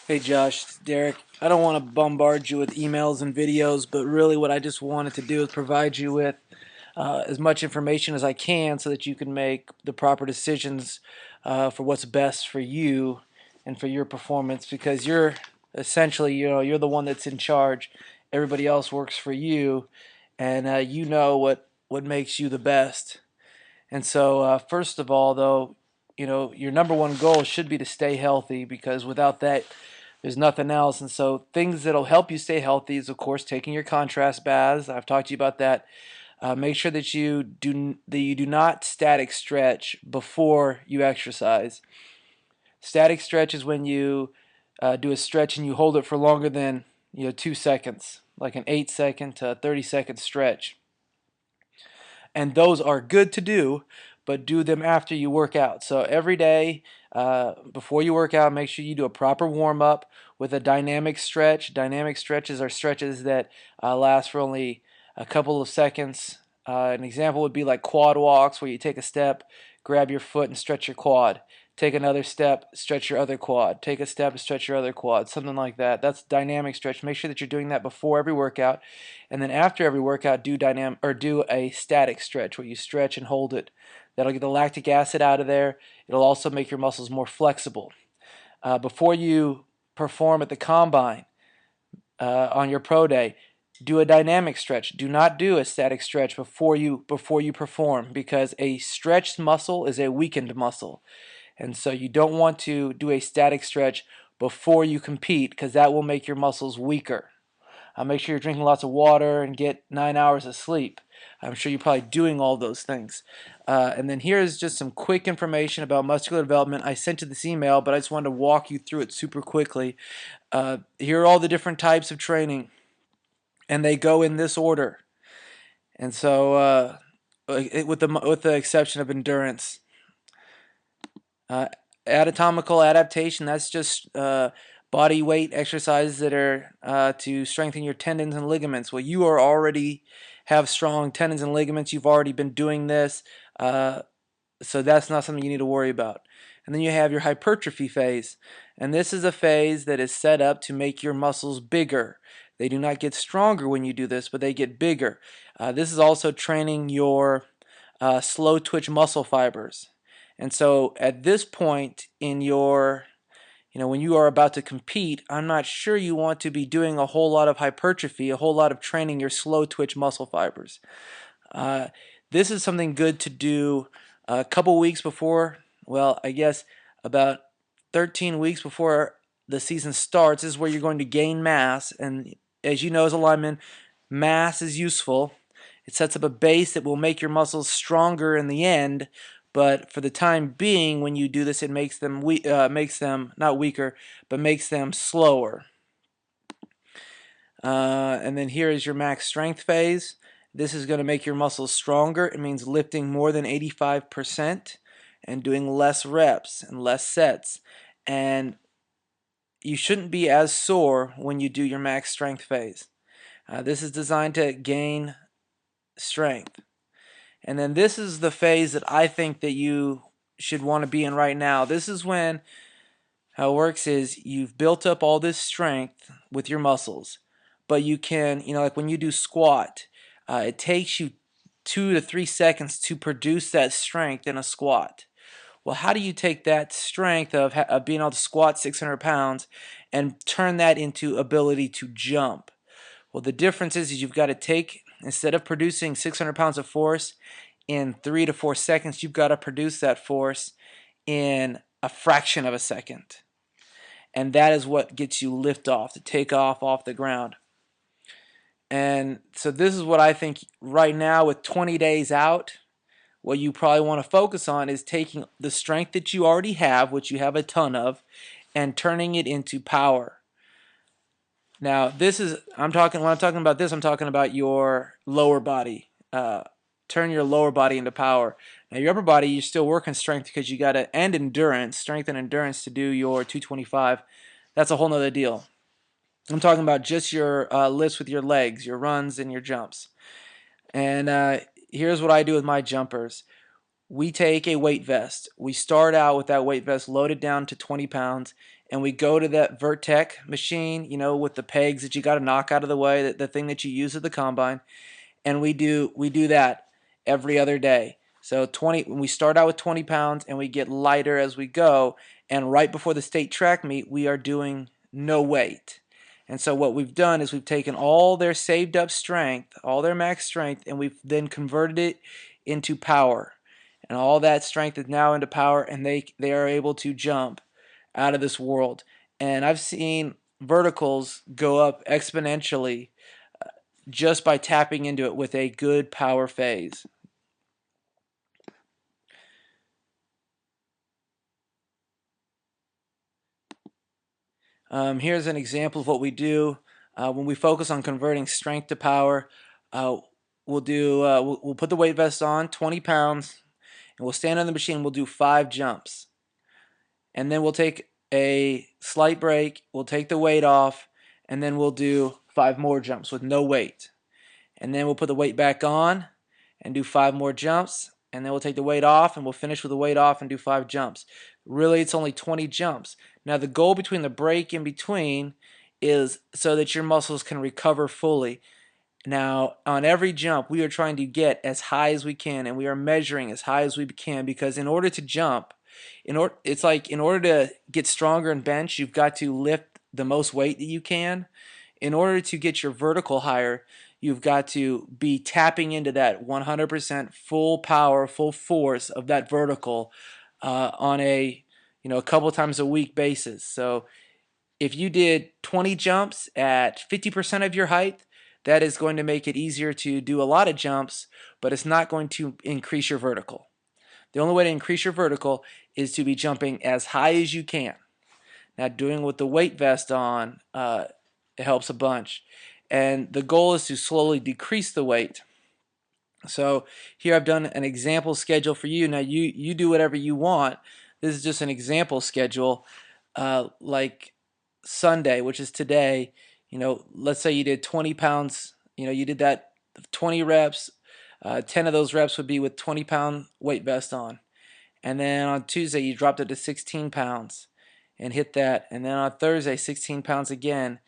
Hey Josh, it's Derek. I don't want to bombard you with emails and videos, but really what I just wanted to do is provide you with as much information as I can so that you can make the proper decisions for what's best for you and for your performance, because you're essentially, you're the one that's in charge. Everybody else works for you, and you know what makes you the best. And so, first of all, though, your number one goal should be to stay healthy, because without that, there's nothing else. And so, things that'll help you stay healthy is, of course, taking your contrast baths. I've talked to you about that. Make sure that you do not static stretch before you exercise. Static stretch is when you do a stretch and you hold it for longer than 2 seconds, like an 8 second to 30-second stretch. And those are good to do, but do them after you work out. So every day before you work out, make sure you do a proper warm up with a dynamic stretch. Dynamic stretches are stretches that last for only a couple of seconds. An example would be like quad walks, where you take a step, grab your foot, and stretch your quad. Take another step, stretch your other quad. Take a step, stretch your other quad. Something like that. That's dynamic stretch. Make sure that you're doing that before every workout, and then after every workout, do a static stretch where you stretch and hold it. That'll get the lactic acid out of there. It'll also make your muscles more flexible. Before you perform at the combine on your pro day, do a dynamic stretch. Do not do a static stretch before you perform, because a stretched muscle is a weakened muscle. And so you don't want to do a static stretch before you compete, because that will make your muscles weaker. Make sure you're drinking lots of water and get 9 hours of sleep. I'm sure you're probably doing all those things. And then here's just some quick information about muscular development. I sent you this email, but I just wanted to walk you through it super quickly. Here are all the different types of training, and they go in this order. And so, with the exception of endurance, uh, anatomical adaptation, that's just body weight exercises that are to strengthen your tendons and ligaments. Well, you are already have strong tendons and ligaments. You've already been doing this, so that's not something you need to worry about. And then you have your hypertrophy phase, and this is a phase that is set up to make your muscles bigger. They do not get stronger when you do this, but they get bigger. This is also training your slow twitch muscle fibers. And so at this point in your, when you are about to compete, I'm not sure you want to be doing a whole lot of hypertrophy, a whole lot of training your slow twitch muscle fibers. Uh, this is something good to do a couple weeks before, well, I guess about 13 weeks before the season starts. This is where you're going to gain mass. And as you know, as a lineman, mass is useful. It sets up a base that will make your muscles stronger in the end. But for the time being, when you do this, it makes them not weaker, but makes them slower. And then here is your max strength phase. This is going to make your muscles stronger. It means lifting more than 85% and doing less reps and less sets. And you shouldn't be as sore when you do your max strength phase. This is designed to gain strength. And then this is the phase that I think that you should want to be in right now. This is when, how it works is, you've built up all this strength with your muscles, but you can, like when you do squat, it takes you 2 to 3 seconds to produce that strength in a squat. Well, how do you take that strength of being able to squat 600 pounds and turn that into ability to jump? Well, the difference is you've got to take, instead of producing 600 pounds of force in 3 to 4 seconds, you've got to produce that force in a fraction of a second. And that is what gets you lift off, to take off the ground. And so this is what I think right now, with 20 days out, what you probably want to focus on is taking the strength that you already have, which you have a ton of, and turning it into power. Now, when I'm talking about this, I'm talking about your lower body. Turn your lower body into power. Now, your upper body, you're still working strength, because you got to, and endurance, strength and endurance to do your 225. That's a whole nother deal. I'm talking about just your lifts with your legs, your runs and your jumps. And here's what I do with my jumpers. We take a weight vest. We start out with that weight vest loaded down to 20 pounds, and we go to that Vertec machine, you know, with the pegs that you got to knock out of the way, the thing that you use at the combine, and we do that every other day. So we start out with 20 pounds and we get lighter as we go, and right before the state track meet we are doing no weight. And so what we've done is we've taken all their saved up strength, all their max strength, and we've then converted it into power. And all that strength is now into power, and they are able to jump out of this world. And I've seen verticals go up exponentially just by tapping into it with a good power phase. Here's an example of what we do when we focus on converting strength to power. We'll put the weight vest on, 20 pounds, and we'll stand on the machine. We'll do 5 jumps, and then we'll take a slight break. We'll take the weight off, and then we'll do 5 more jumps with no weight. And then we'll put the weight back on and do 5 more jumps, and then we'll take the weight off and we'll finish with the weight off and do 5 jumps. Really, it's only 20 jumps. Now the goal between the break in between is so that your muscles can recover fully. Now on every jump we are trying to get as high as we can, and we are measuring as high as we can, because in order to jump, it's like in order to get stronger in bench, you've got to lift the most weight that you can. In order to get your vertical higher, you've got to be tapping into that 100% full power, full force of that vertical on a couple times a week basis. So if you did 20 jumps at 50% of your height, that is going to make it easier to do a lot of jumps, but it's not going to increase your vertical. The only way to increase your vertical is to be jumping as high as you can. Now doing with the weight vest on, it helps a bunch. And the goal is to slowly decrease the weight. So here I've done an example schedule for you. Now you do whatever you want. This is just an example schedule, like Sunday, which is today. Let's say you did 20 pounds. You did that 20 reps. 10 of those reps would be with 20-pound weight vest on. And then on Tuesday you dropped it to 16 pounds and hit that. And then on Thursday 16 pounds again.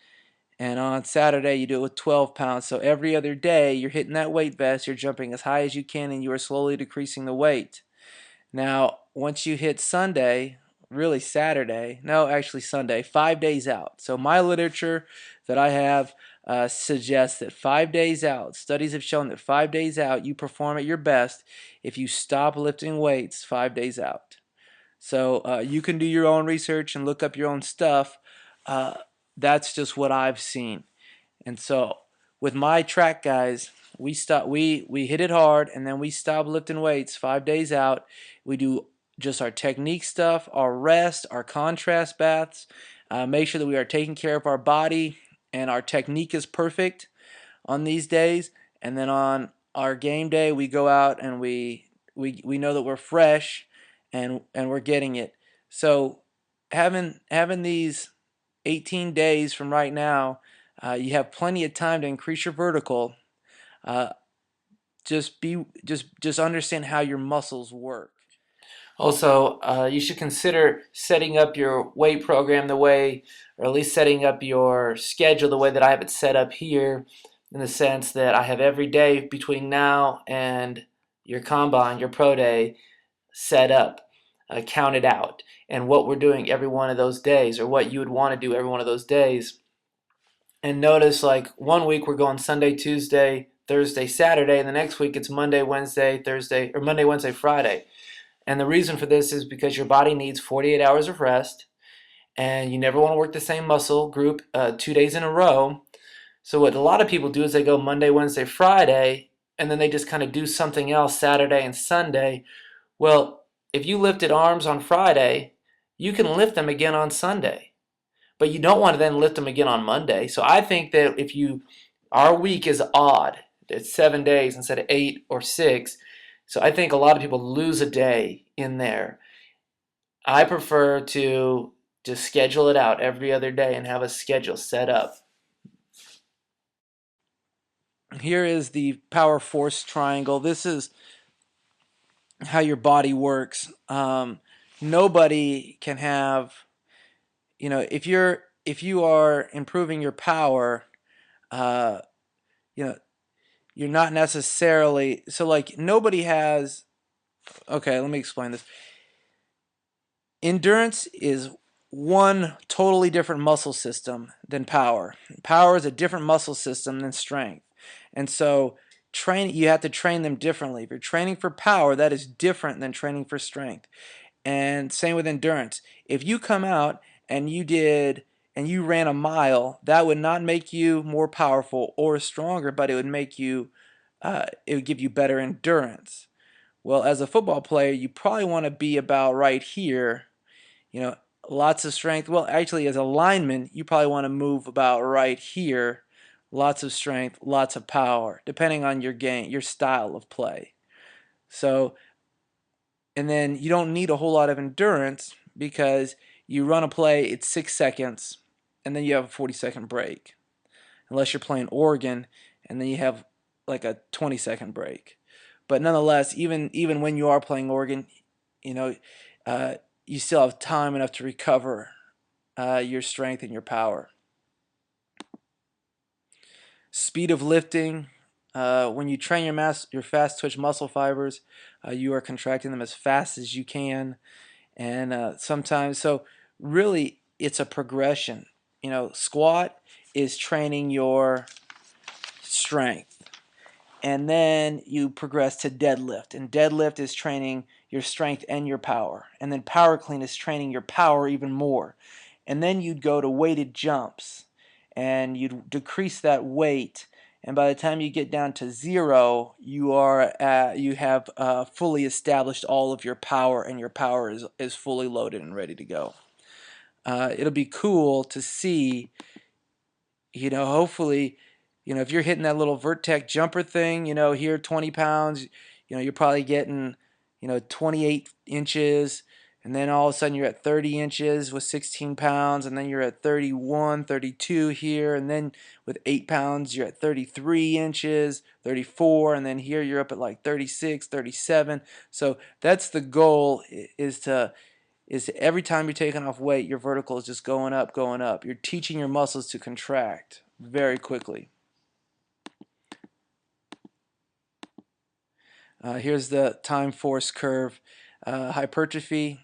And on Saturday you do it with 12 pounds. So every other day you're hitting that weight vest, you're jumping as high as you can, and you are slowly decreasing the weight. Now once you hit Sunday, really Saturday, no actually Sunday, 5 days out. So my literature that I have suggests that 5 days out, studies have shown that 5 days out you perform at your best if you stop lifting weights 5 days out. So you can do your own research and look up your own stuff. That's just what I've seen. And so with my track guys, we hit it hard, and then we stop lifting weights 5 days out. We do just our technique stuff, our rest, our contrast baths, make sure that we are taking care of our body and our technique is perfect on these days. And then on our game day we go out and we know that we're fresh and we're getting it. So having these 18 days from right now, you have plenty of time to increase your vertical. Just understand how your muscles work. Also, you should consider setting up your weight program the way, or at least setting up your schedule the way that I have it set up here, in the sense that I have every day between now and your combine, your pro day, set up, counted out, and what we're doing every one of those days, or what you would want to do every one of those days. And notice, like, one week we're going Sunday, Tuesday, Thursday, Saturday, and the next week it's Monday, Wednesday, Thursday, or Monday, Wednesday, Friday. And the reason for this is because your body needs 48 hours of rest, and you never want to work the same muscle group 2 days in a row. So what a lot of people do is they go Monday, Wednesday, Friday, and then they just kind of do something else Saturday and Sunday. Well, if you lifted arms on Friday, you can lift them again on Sunday, but you don't want to then lift them again on Monday. So I think that our week is odd, it's 7 days instead of 8 or 6. So I think a lot of people lose a day in there. I prefer to just schedule it out every other day and have a schedule set up. Here is the power force triangle. This is how your body works. Nobody can have if you are improving your power, uh, you know, you're not necessarily, so like nobody has. Okay, let me explain this. Endurance is one totally different muscle system than power. Power is a different muscle system than strength. And so you have to train them differently. If you're training for power, that is different than training for strength. And same with endurance. If you come out and you ran a mile, that would not make you more powerful or stronger, but it would give you better endurance. Well, as a football player, you probably want to be about right here, you know, lots of strength. Well, actually, as a lineman, you probably want to move about right here. Lots of strength, lots of power, depending on your game, your style of play. So, and then you don't need a whole lot of endurance because you run a play, it's 6 seconds, and then you have a 40-second break. Unless you're playing Oregon, and then you have like a 20-second break. But nonetheless, even when you are playing Oregon, you know, uh, you still have time enough to recover your strength and your power. Speed of lifting. When you train your fast twitch muscle fibers, you are contracting them as fast as you can, and sometimes so really it's a progression. Squat is training your strength, and then you progress to deadlift, and deadlift is training your strength and your power, and then power clean is training your power even more, and then you'd go to weighted jumps, and you'd decrease that weight, and by the time you get down to 0, you have fully established all of your power, and your power is fully loaded and ready to go. It'll be cool to see, hopefully, if you're hitting that little Vertec jumper thing, here 20 pounds, you're probably getting, 28 inches, and then all of a sudden you're at 30 inches with 16 pounds, and then you're at 31, 32 here, and then with 8 pounds you're at 33 inches, 34, and then here you're up at like 36, 37. So that's the goal, is every time you're taking off weight, your vertical is just going up, going up. You're teaching your muscles to contract very quickly. Here's the time force curve. Hypertrophy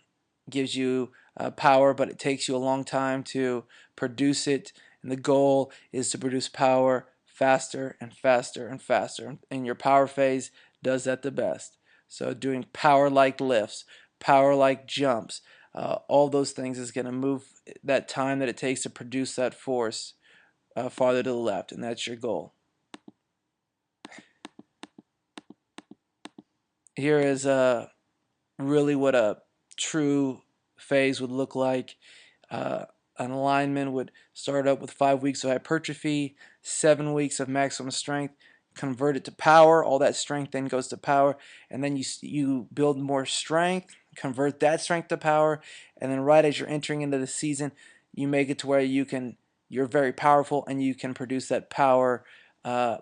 gives you power, but it takes you a long time to produce it. And the goal is to produce power faster and faster and faster. And your power phase does that the best. So doing power-like lifts, power-like jumps, all those things is going to move that time that it takes to produce that force farther to the left, and that's your goal. Here is really what a true phase would look like. An alignment would start up with 5 weeks of hypertrophy, 7 weeks of maximum strength, convert it to power. All that strength then goes to power, and then you build more strength, convert that strength to power, and then right as you're entering into the season, you make it to where you're very powerful and you can produce that power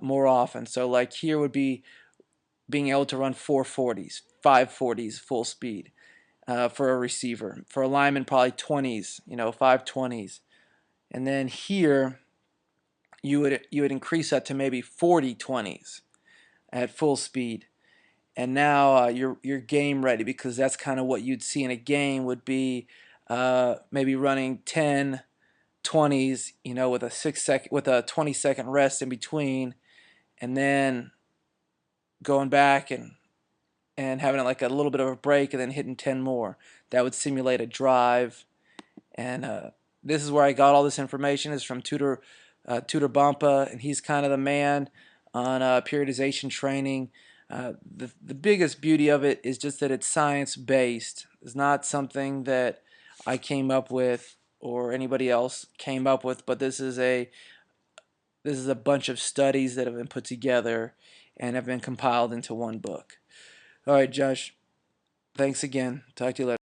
more often. So like here would be being able to run 440s, 540s full speed for a receiver. For a lineman, probably 20s, 520s. And then here, you would increase that to maybe 40 20s at full speed. And now you're game ready, because that's kind of what you'd see in a game would be maybe running 10 20s, with a 20-second rest in between, and then going back and having like a little bit of a break and then hitting 10 more. That would simulate a drive. And this is where I got all this information, is from Tudor Bampa, and he's kind of the man on periodization training. The biggest beauty of it is just that it's science-based. It's not something that I came up with or anybody else came up with, but this is a bunch of studies that have been put together and have been compiled into one book. All right, Josh, thanks again. Talk to you later.